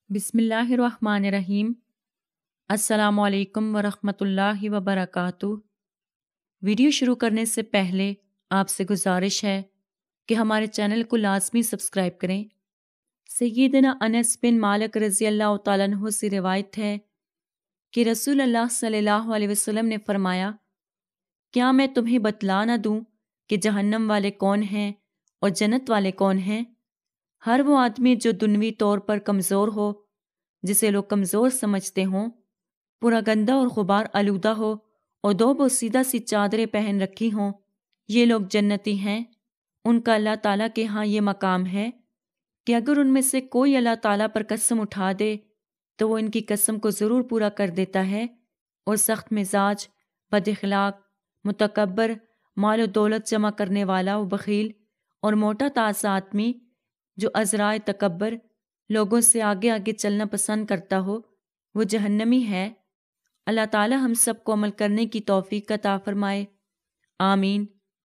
بسم اللہ الرحمن الرحیم۔ السلام علیکم ورحمۃ اللہ وبرکاتہ۔ ویڈیو شروع کرنے سے پہلے آپ سے گزارش ہے کہ ہمارے چینل کو لازمی سبسکرائب کریں۔ سیدنا انس بن مالک رضی اللہ تعالیٰ عنہ سے روایت ہے کہ رسول اللہ صلی اللہ علیہ وسلم نے فرمایا، کیا میں تمہیں بتلا نہ دوں کہ جہنم والے کون ہیں اور جنت والے کون ہیں؟ ہر وہ آدمی جو دنوی طور پر کمزور ہو، جسے لوگ کمزور سمجھتے ہوں، پورا گندہ اور غبار آلودہ ہو اور دو بوسیدہ سی چادریں پہن رکھی ہوں، یہ لوگ جنتی ہیں۔ ان کا اللہ تعالیٰ کے ہاں یہ مقام ہے کہ اگر ان میں سے کوئی اللہ تعالیٰ پر قسم اٹھا دے تو وہ ان کی قسم کو ضرور پورا کر دیتا ہے، اور سخت مزاج، بد اخلاق، متکبر، مال و دولت جمع کرنے والا و بخیل اور موٹا تازہ آدمی جو عذرائے تکبر، لوگوں سے آگے آگے چلنا پسند کرتا ہو، وہ جہنمی ہے۔ اللہ تعالی ہم سب کو عمل کرنے کی توفیق عطا فرمائے، آمین۔